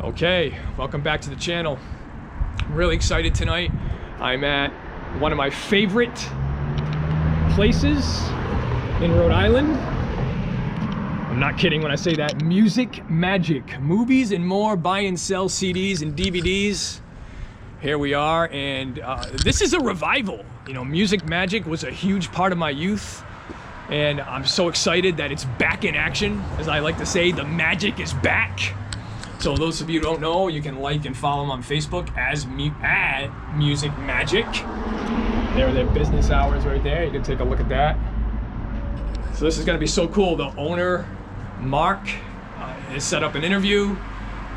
Okay, welcome back to the channel. I'm really excited tonight. I'm at one of my favorite places in Rhode Island. I'm not kidding when I say that. Magick. Movies and more, buy and sell CDs and DVDs. Here we are, and this is a revival. You know, Magick was a huge part of my youth, and I'm so excited that it's back in action. As I like to say, the magic is back. So those of you who don't know, you can like and follow them on Facebook as at Magick. There are their business hours right there. You can take a look at that. So this is going to be so cool. The owner, Marc, has set up an interview.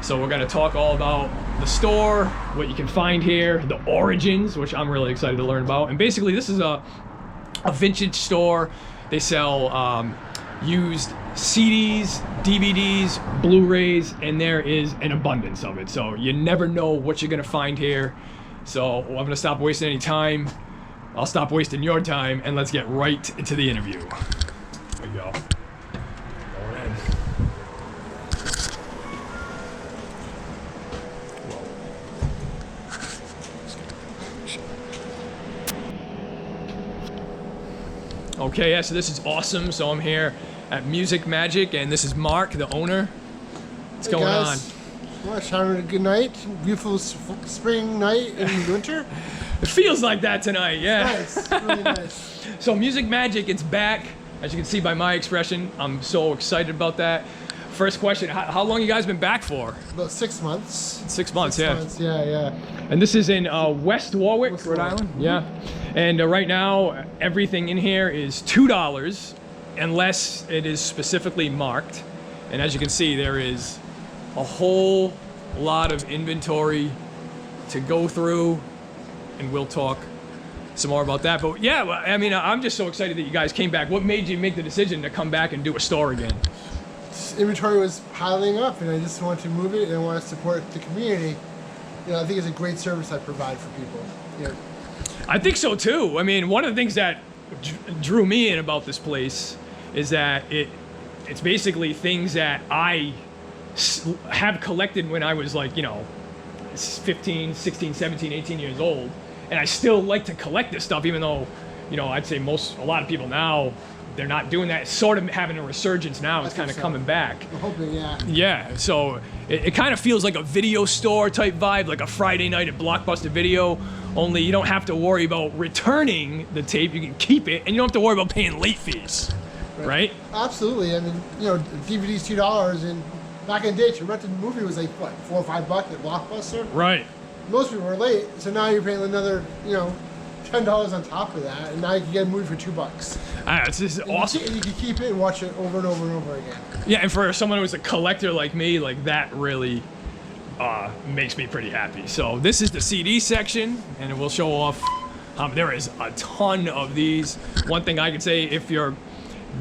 So we're going to talk all about the store, what you can find here, the origins, which I'm really excited to learn about. And basically, this is a vintage store. They sell used CDs, DVDs, Blu-rays, and there is an abundance of it. So you never know what you're gonna find here. So I'm gonna stop wasting any time. I'll stop wasting your time, and let's get right into the interview. There we go. Going in. Okay, yeah, so this is awesome. So I'm here at Magick, and this is Marc, the owner. What's going on? Much having a good night, beautiful spring night in winter. It feels like that tonight, yeah. Nice, really nice. So Magick, it's back. As you can see by my expression, I'm so excited about that. First question, how long you guys been back for? About 6 months. 6 months, yeah. 6 months, yeah. And this is in West Warwick, Rhode Island? Yeah. And right now, everything in here is $2, unless it is specifically marked. And as you can see, there is a whole lot of inventory to go through, and we'll talk some more about that. But yeah, I mean, I'm just so excited that you guys came back. What made you make the decision to come back and do a store again? Inventory was piling up, and I just wanted to move it, and I want to support the community. You know, I think it's a great service I provide for people. Yeah. I think so too. I mean, one of the things that drew me in about this place is that it's basically things that I have collected when I was like, you know, 15, 16, 17, 18 years old. And I still like to collect this stuff, even though, you know, I'd say a lot of people now, they're not doing that. It's sort of having a resurgence now. It's kind of coming back. I'm hoping, yeah. Yeah, so it kind of feels like a video store type vibe, like a Friday night at Blockbuster Video, only you don't have to worry about returning the tape. You can keep it, and you don't have to worry about paying late fees, right? Absolutely. I mean, you know, DVD's $2, and back in the day, to rent a movie was like, what, $4 or $5 at Blockbuster? Right. Most people were late, so now you're paying another, you know, $10 on top of that, and now you can get a movie for $2. This is awesome. You can keep it and watch it over and over and over again. Yeah, and for someone who's a collector like me, like that really makes me pretty happy. So this is the CD section, and it will show off. There is a ton of these. One thing I can say, if you're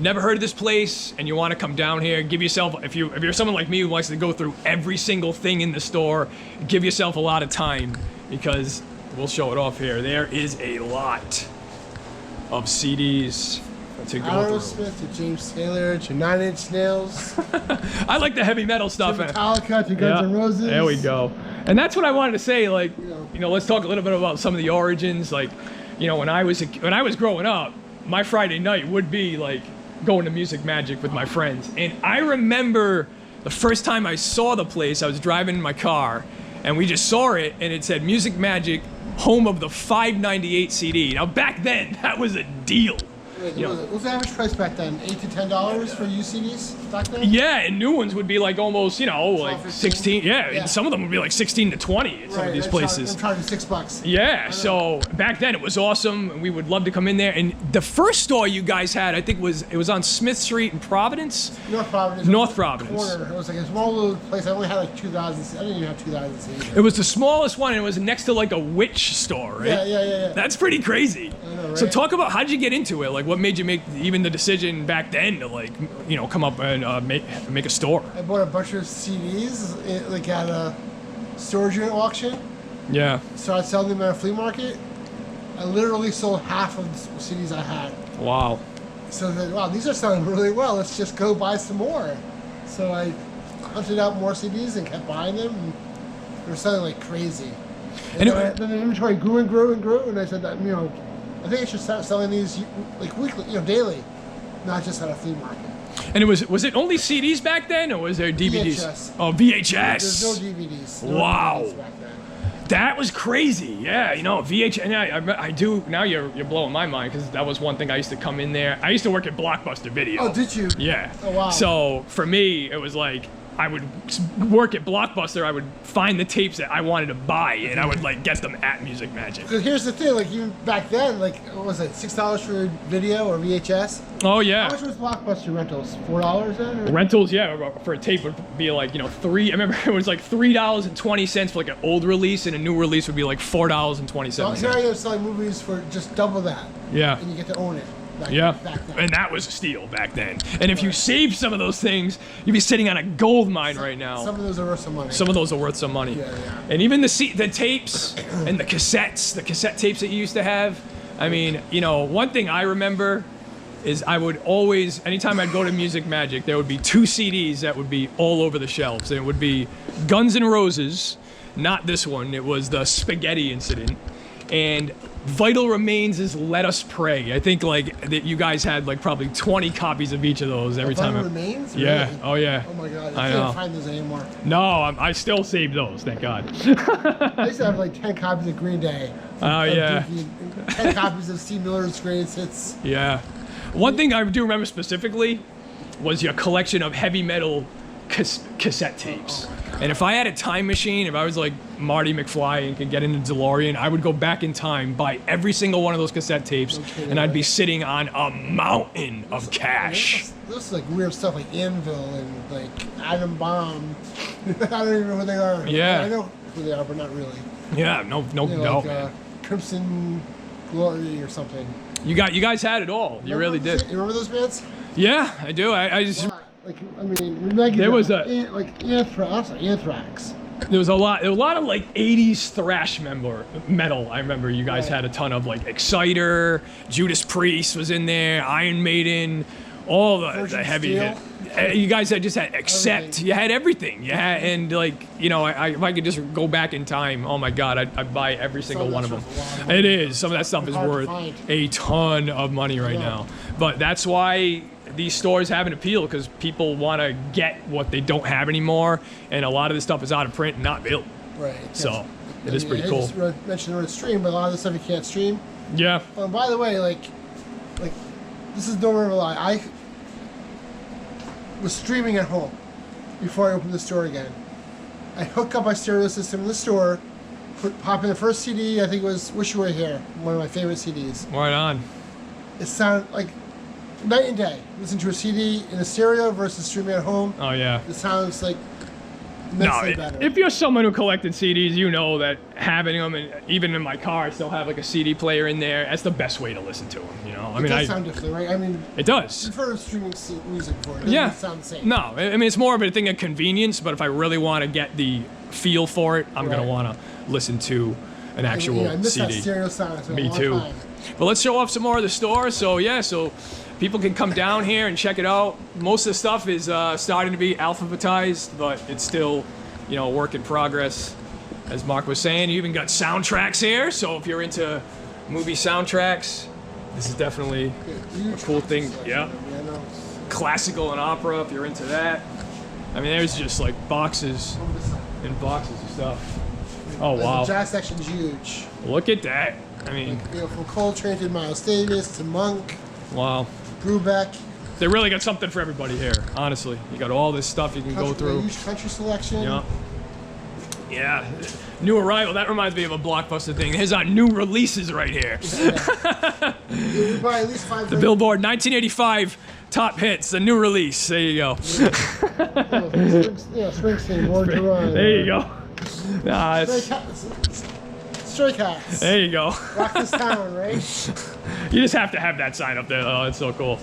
never heard of this place and you want to come down here, give yourself, if you're someone like me who likes to go through every single thing in the store, give yourself a lot of time, because we'll show it off here. There is a lot of CDs to go through. Aerosmith to James Taylor to 9 Inch Nails. I like the heavy metal stuff. To Metallica to Guns N' Roses. There we go. And that's what I wanted to say. Like, you know, let's talk a little bit about some of the origins. Like, you know, when I was growing up, my Friday night would be like going to Magick with my friends. And I remember the first time I saw the place, I was driving in my car, and we just saw it, and it said Magick, home of the $5.98 CD. Now back then, that was a deal. What was the average price back then? $8 to $10 for used CDs back then? Yeah, and new ones would be like almost, you know, like 15? 16. Yeah, and some of them would be like 16 to 20 at some of these places. I'm charging $6. Yeah, so back then it was awesome, and we would love to come in there. And the first store you guys had, I think, it was on Smith Street in Providence. North Providence. North Providence. Corner. It was like a small little place. I only had like 2,000. I didn't even have 2,000 CDs. It was the smallest one, and it was next to like a witch store, right? Yeah. That's pretty crazy. I know, right? So talk about, how'd you get into it? Like, what made you make even the decision back then to, like, you know, come up and make a store? I bought a bunch of CDs like at a storage unit auction. Yeah. Started selling them at a flea market. I literally sold half of the CDs I had. Wow. So I said, wow, these are selling really well. Let's just go buy some more. So I hunted out more CDs and kept buying them. And they were selling like crazy. And then the inventory grew and grew and grew, and I said that, you know, I think I should start selling these like weekly, you know, daily, not just at a flea market. And was it only CDs back then, or was there DVDs? VHS. Oh, VHS. There's no DVDs. No Wow. DVDs back then. That was crazy. Yeah, you know, VHS. And I do now. You're blowing my mind because that was one thing I used to come in there. I used to work at Blockbuster Video. Oh, did you? Yeah. Oh, wow. So for me, it was like I would work at Blockbuster. I would find the tapes that I wanted to buy, and I would like get them at Music Magic. Because here's the thing, like even back then, like what was it, $6 for video or VHS? Oh yeah. How much was Blockbuster rentals? $4 then? Or? Rentals, yeah, for a tape would be like, you know, I remember it was like $3.20 for like an old release, and a new release would be like $4.27. So here I am selling movies for just double that. Yeah. And you get to own it. Back then. And that was a steal back then. And if you saved some of those things, you'd be sitting on a gold mine right now. Some of those are worth some money. Some of those are worth some money. Yeah. And even the tapes and the cassette tapes that you used to have. I mean, you know, one thing I remember is I would always, anytime I'd go to Music Magic, there would be 2 CDs that would be all over the shelves. And it would be Guns N' Roses, not this one, it was the Spaghetti Incident, and Vital Remains is Let Us Pray. I think like that you guys had like probably 20 copies of each of those every time. Vital Remains? Yeah. Really? Oh yeah. Oh my god. I I know. can't find those anymore. No, I still saved those. Thank God. I used to have like 10 copies of Green Day. Oh yeah. 10 copies of Steve Miller's Greatest Hits. Yeah. One thing I do remember specifically was your collection of heavy metal cassette tapes. And if I had a time machine, if I was like Marty McFly and could get in a DeLorean, I would go back in time, buy every single one of those cassette tapes, and I'd be sitting on a mountain of cash. This is like weird stuff like Anvil and like Atom Bomb. I don't even know who they are. Yeah. I know who they are, but not really. Yeah, no. Like, Crimson Glory or something. You guys had it all. You really did. You remember those bands? Yeah, I do. I just Like, I mean, there was Anthrax. there was a lot of like 80s thrash metal. I remember you guys had a ton of like Exciter, Judas Priest was in there, Iron Maiden, all the heavy hit. You guys had Accept. You had everything. You had, and like, you know, if I could just go back in time, oh my God, I'd buy every single one of them. It is. Some of that stuff is worth a ton of money right now. But that's why these stores have an appeal, because people want to get what they don't have anymore, and a lot of this stuff is out of print and not available. Right. So it is pretty cool. I mentioned the word stream, but a lot of the stuff you can't stream. Yeah. Oh, and by the way, like this is no more of a lie. I was streaming at home before I opened the store again. I hook up my stereo system in the store, pop in the first CD. I think it was "Wish You Were Here," one of my favorite CDs. Right on. It sounded like night and day. Listen to a CD in a stereo versus streaming at home. Oh yeah. It sounds like No, immensely better. if you're someone who collected CDs, you know that having them, and even in my car, I still have like a CD player in there. That's the best way to listen to them. You know, It does sound different, right? I mean, it does. I've heard of streaming music before. It doesn't sound the same. No, I mean it's more of a thing of convenience. But if I really want to get the feel for it, I'm gonna want to listen to an actual I miss CD. that stereo sound. It's been Me a long too. time. But let's show off some more of the store. So yeah, so people can come down here and check it out. Most of the stuff is starting to be alphabetized, but it's still, you know, a work in progress. As Marc was saying, you even got soundtracks here. So if you're into movie soundtracks, this is definitely a cool thing. Yeah. Classical and opera, if you're into that. I mean, there's just like boxes and boxes of stuff. Oh wow. The jazz section's huge. Look at that. I mean, You know, from Coltrane to Miles Davis to Monk, wow. Brubeck. They really got something for everybody here, honestly. You got all this stuff you can go through. Huge country selection. Yeah. Yeah. New Arrival, that reminds me of a Blockbuster thing. Here's our new releases right here. You buy at least 5. The Billboard 1985 top hits, the new release. There you go. Springsteen, Born to Run. There you go. Nah, Stray Cats. there you go. Rock this town, right? You just have to have that sign up there. Oh, it's so cool.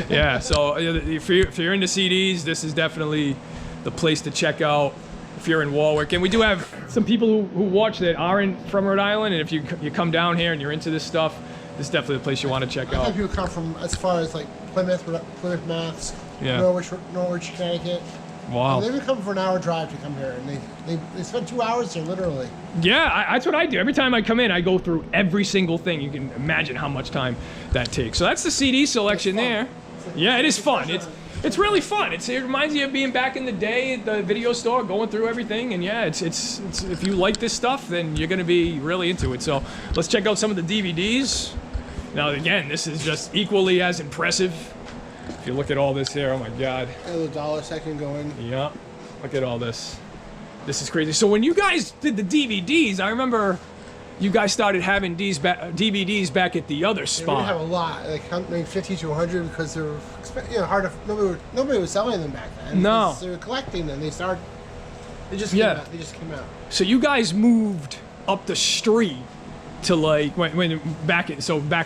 Yeah, so if you're into CDs, this is definitely the place to check out if you're in Warwick. And we do have some people who watch that are from Rhode Island, and if you come down here and you're into this stuff, this is definitely the place you want to check I out. think people come from as far as like Plymouth, Mass, Yeah. Norwich, Connecticut. Wow. And they've been coming for an hour drive to come here, and they spent 2 hours here, literally. Yeah, that's what I do. Every time I come in, I go through every single thing. You can imagine how much time that takes. So that's the CD selection there. Yeah, it is fun. It's really fun. It reminds you of being back in the day at the video store, going through everything. And yeah, it's if you like this stuff, then you're gonna be really into it. So let's check out some of the DVDs. Now again, this is just equally as impressive. If you look at all this here, oh my God. A little dollar second going. Yeah, look at all this. This is crazy. So when you guys did the DVDs, I remember you guys started having DVDs back at the other Yeah, we spot. didn't have a lot, like maybe 50 to 100, because they were hard to. Nobody was selling them back then. No. They were collecting them. They just came out. So you guys moved up the street to like back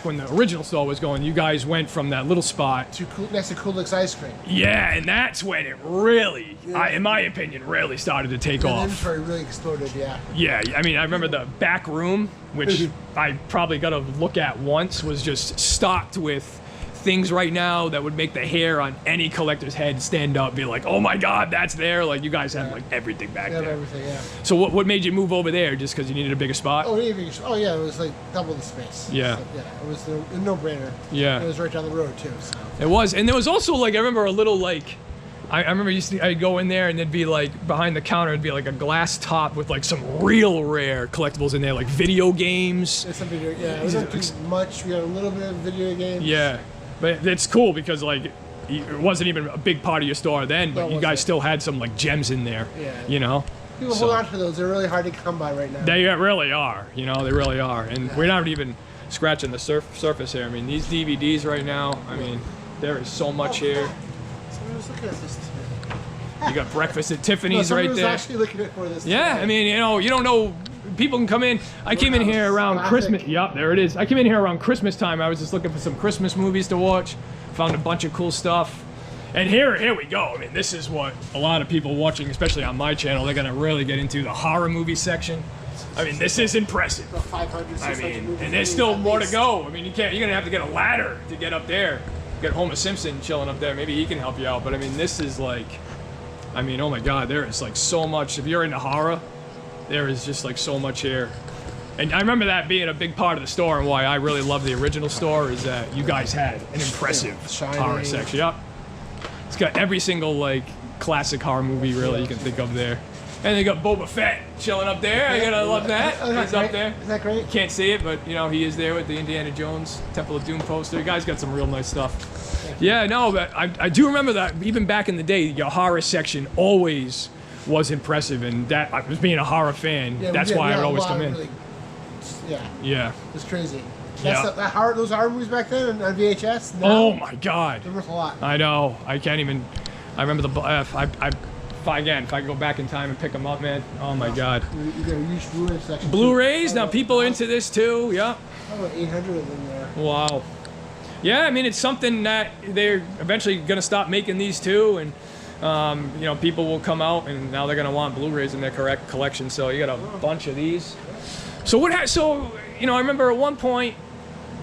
when the original store was going, you guys went from that little spot To next to Coolix Ice Cream. Yeah, and that's when it really, in my opinion, really started to take The off. inventory really exploded. Yeah. Yeah, I mean, I remember the back room, which I probably got to look at once, was just stocked with things right now that would make the hair on any collector's head stand up, be like, oh my God, that's there. Like, you guys had like everything back there. Everything, yeah. So what made you move over there? Just because you needed a bigger spot? Oh yeah, it was like double the space. Yeah. So, yeah, it was a no-brainer. Yeah. It was right down the road too. So. It was, and there was also like, I remember a little like, I remember I'd go in there and there'd be like, behind the counter, it'd be like a glass top with like some real rare collectibles in there, like video games. It's some video, yeah, it wasn't too much. We had a little bit of video games. Yeah, but it's cool because like, it wasn't even a big part of your store then, but you guys still had some like gems in there, you know? People hold on to those. They're really hard to come by right now. They really are, you know, they really are. And we're not even scratching the surface here. I mean, these DVDs right now, I mean, there is so much here. Somebody was looking at this today. You got Breakfast at Tiffany's right there. Somebody was actually looking for this Yeah, today. I mean, you don't know. People can come in. I came in here around Christmas. Yep, there it is. I came in here around Christmas time. I was just looking for some Christmas movies to watch. Found a bunch of cool stuff. And here we go. I mean, this is what a lot of people watching, especially on my channel, they're gonna really get into, the horror movie section. I mean, this is impressive. About 500, 600 movies. And there's still more to go. I mean, you're gonna have to get a ladder to get up there. Get Homer Simpson chilling up there. Maybe he can help you out. But I mean, this is like, I mean, oh my God, there is like so much. If you're into horror, there is just like so much here. And I remember that being a big part of the store, and why I really love the original store is that you guys had an impressive horror section. Yep. It's got every single like classic horror movie really you can think of there. And they got Boba Fett chilling up there. I gotta love that. He's up there. Is that great? Can't see it, but you know, he is there with the Indiana Jones Temple of Doom poster. You guys got some real nice stuff. Yeah, no, but I do remember that even back in the day, your horror section always was impressive, and that I was being a horror fan. Yeah, that's why I would always come in. Really, yeah. Yeah. It was crazy. Yeah. Those horror movies back then on VHS. Now, Oh my God. they're worth a lot. I know. I can't even. I remember if I could go back in time and pick them up, man. Oh my God. You got a huge Blu-ray section. Blu-rays. Now people are into this too. Yeah. About 800 of them there. Wow. Yeah, I mean, it's something that they're eventually going to stop making these too, and you know, people will come out and now they're going to want Blu-rays in their correct collection. So you got a bunch of these. So so you know, I remember at one point,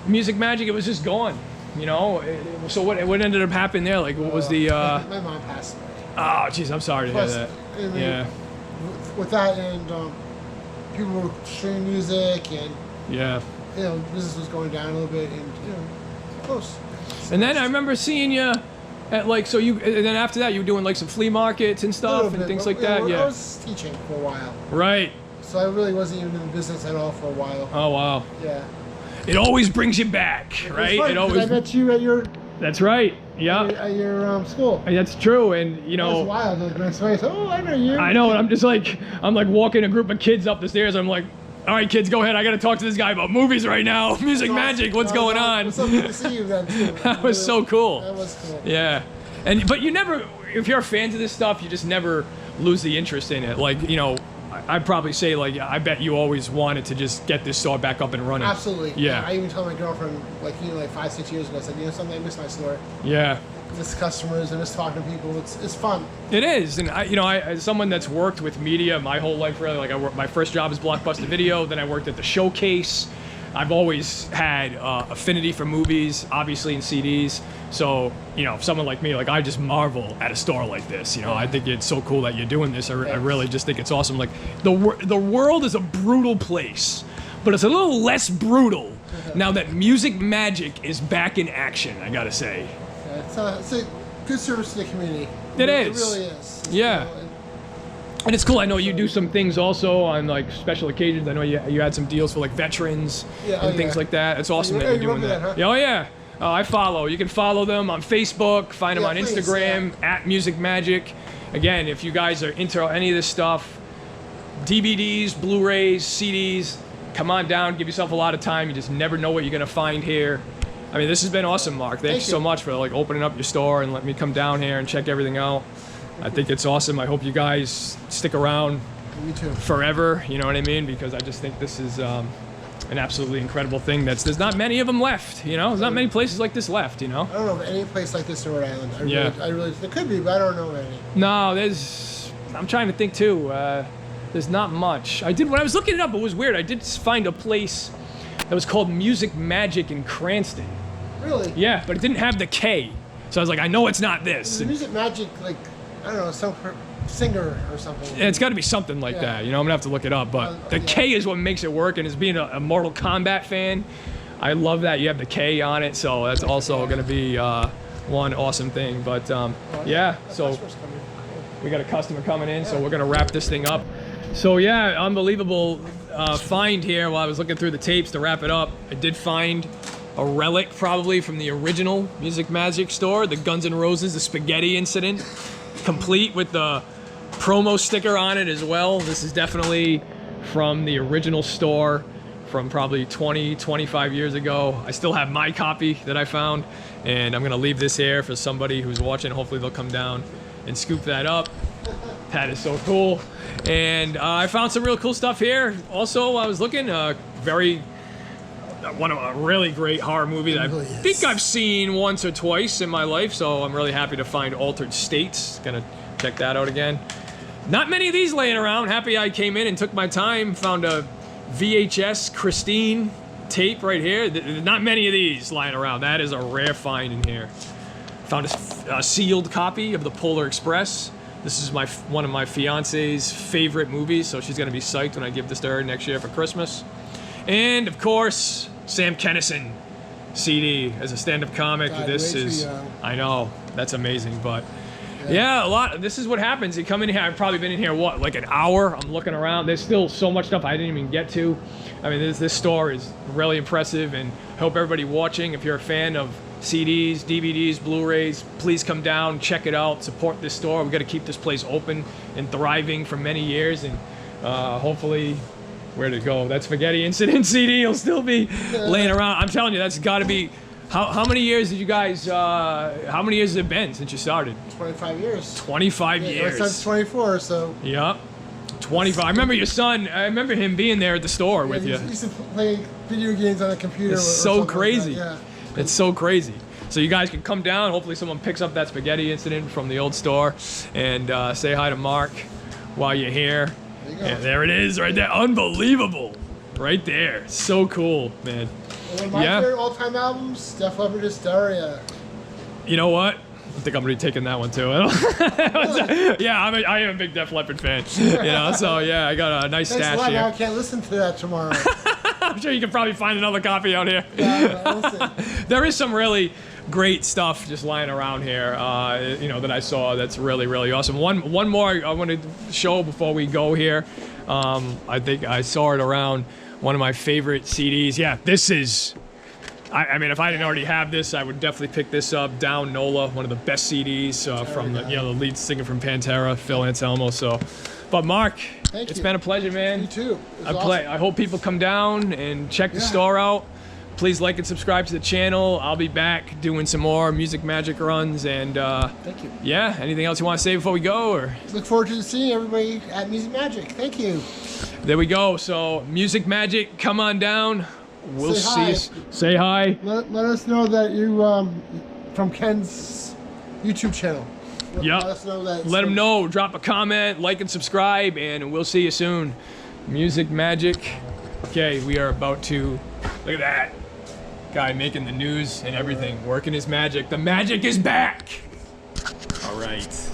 Music Magic, it was just gone. You know, so what ended up happening there? Like, what was the? My mom passed away. Oh, jeez, I'm sorry to hear that. I mean, Yeah. With that, and people were streaming music, and Yeah. you know, business was going down a little bit, and you know, close. And then I remember seeing you at like, so you, and then after that you were doing like some flea markets and A stuff little and bit, things but, like you know, that. Yeah. I was teaching for a while, Right. so I really wasn't even in the business at all for a while. Oh wow. Yeah. It always brings you back, right? It always. I met you at your. That's right. Yeah. At your school. And that's true, and you That was know. wild. Like, when I saw you, I said, "Oh, I know you." I know, and I'm like walking a group of kids up the stairs. I'm like, all right, kids, go ahead. I got to talk to this guy about movies right now. Music Magic, what's going on? It was so good to see you then too. That was so cool. That was cool. Yeah, but you never, if you're fans of this stuff, you just never lose the interest in it. Like, you know, I'd probably say, like, I bet you always wanted to just get this store back up and running. Absolutely. Yeah. I even told my girlfriend, like, you know, like 5-6 years ago, I said, you know something, I miss my store. Yeah. I miss customers, I miss talking to people. It's fun. It is, and I, as someone that's worked with media my whole life, really, like my first job is Blockbuster Video, then I worked at the Showcase, I've always had affinity for movies, obviously in CDs. So, you know, someone like me, like I just marvel at a store like this. You know, I think it's so cool that you're doing this. I really just think it's awesome. Like the world is a brutal place, but it's a little less brutal now that Music Magic is back in action. I gotta say, it's a good service to the community. It is. It really is. Yeah. And it's cool. I know you do some things also on like special occasions. I know you had some deals for like veterans and things like that. It's awesome that you're doing that. Huh? Oh yeah. I follow. You can follow them on Facebook. Find them on Instagram at Music Magic. Again, if you guys are into any of this stuff, DVDs, Blu-rays, CDs, come on down. Give yourself a lot of time. You just never know what you're gonna find here. I mean, this has been awesome, Mark. Thank you so much for like opening up your store and letting me come down here and check everything out. I think it's awesome. I hope you guys stick around forever, you know what I mean? Because I just think this is an absolutely incredible thing. There's not many of them left, you know? There's not many places like this left, you know? I don't know of any place like this in Rhode Island. I really, there could be, but I don't know any. No, I'm trying to think too. There's not much. When I was looking it up, it was weird. I did find a place that was called Music Magic in Cranston. Really? Yeah, but it didn't have the K. So I was like, I know it's not this. Music Magic, like, I don't know, some singer or something. It's got to be something like that. You know, I'm going to have to look it up. But the K is what makes it work. And as being a Mortal Kombat fan, I love that you have the K on it. So that's also going to be one awesome thing. But yeah, so we got a customer coming in. So we're going to wrap this thing up. So yeah, unbelievable find here while I was looking through the tapes to wrap it up. I did find a relic probably from the original Music Magic store, the Guns N' Roses, the spaghetti incident. Complete with the promo sticker on it as well. This is definitely from the original store from probably 25 years ago. I still have my copy that I found, and I'm gonna leave this here for somebody who's watching. Hopefully they'll come down and scoop that up. That is so cool. And I found some real cool stuff here. Also, I was looking, a really great horror movie that I think I've seen once or twice in my life, so I'm really happy to find Altered States. Gonna check that out again. Not many of these laying around. Happy I came in and took my time, found a VHS Christine tape right here. Not many of these lying around. That is a rare find in here. Found a sealed copy of The Polar Express. This is one of my fiance's favorite movies, so she's gonna be psyched when I give this to her next year for Christmas. And of course, Sam Kinison CD as a stand-up comic. This is, I know, that's amazing, but yeah, a lot. This is what happens. You come in here, I've probably been in here, what, like an hour? I'm looking around. There's still so much stuff I didn't even get to. I mean, this store is really impressive, and I hope everybody watching, if you're a fan of CDs, DVDs, Blu-rays, please come down, check it out, support this store. We've got to keep this place open and thriving for many years, and hopefully, where'd it go? That spaghetti incident CD will still be laying around. I'm telling you, that's got to be. How many years did you guys? How many years has it been since you started? 25 years. 25 years. My son's 24, so. Yep. 25. I remember your son. I remember him being there at the store with you. He used to play video games on a computer. It's so crazy. Like that. Yeah. It's so crazy. So you guys can come down. Hopefully someone picks up that spaghetti incident from the old store and say hi to Mark while you're here. There you go. Yeah, there it is, right there. Unbelievable. Right there. So cool, man. And my favorite all-time albums, Def Leppard, Hysteria. You know what? I think I'm gonna be taking that one too. Yeah, I am a big Def Leppard fan. You know, so yeah, I got a nice stash here. Now I can't listen to that tomorrow. I'm sure you can probably find another copy out here. Yeah, we'll see. There is some really great stuff just lying around here, you know, that I saw. That's really, really awesome. One more I want to show before we go here. I think I saw it around one of my favorite CDs. Yeah, this is. I mean, if I didn't already have this, I would definitely pick this up. Down Nola, one of the best CDs from the lead singer from Pantera, Phil Anselmo. So, but Mark, it's been a pleasure, man. You too. I hope people come down and check the store out. Please like and subscribe to the channel. I'll be back doing some more Music Magic runs. And thank you. Yeah, anything else you want to say before we go? Or look forward to seeing everybody at Music Magic. Thank you. There we go. So Music Magic, come on down. We'll see you. Say hi. Let us know that you from Ken's YouTube channel. Yep. Let us know that. Let him know. Drop a comment, like and subscribe, and we'll see you soon. Music Magic. Okay, we are about to Look at that. Guy making the news and everything, working his magic. The magic is back! Alright.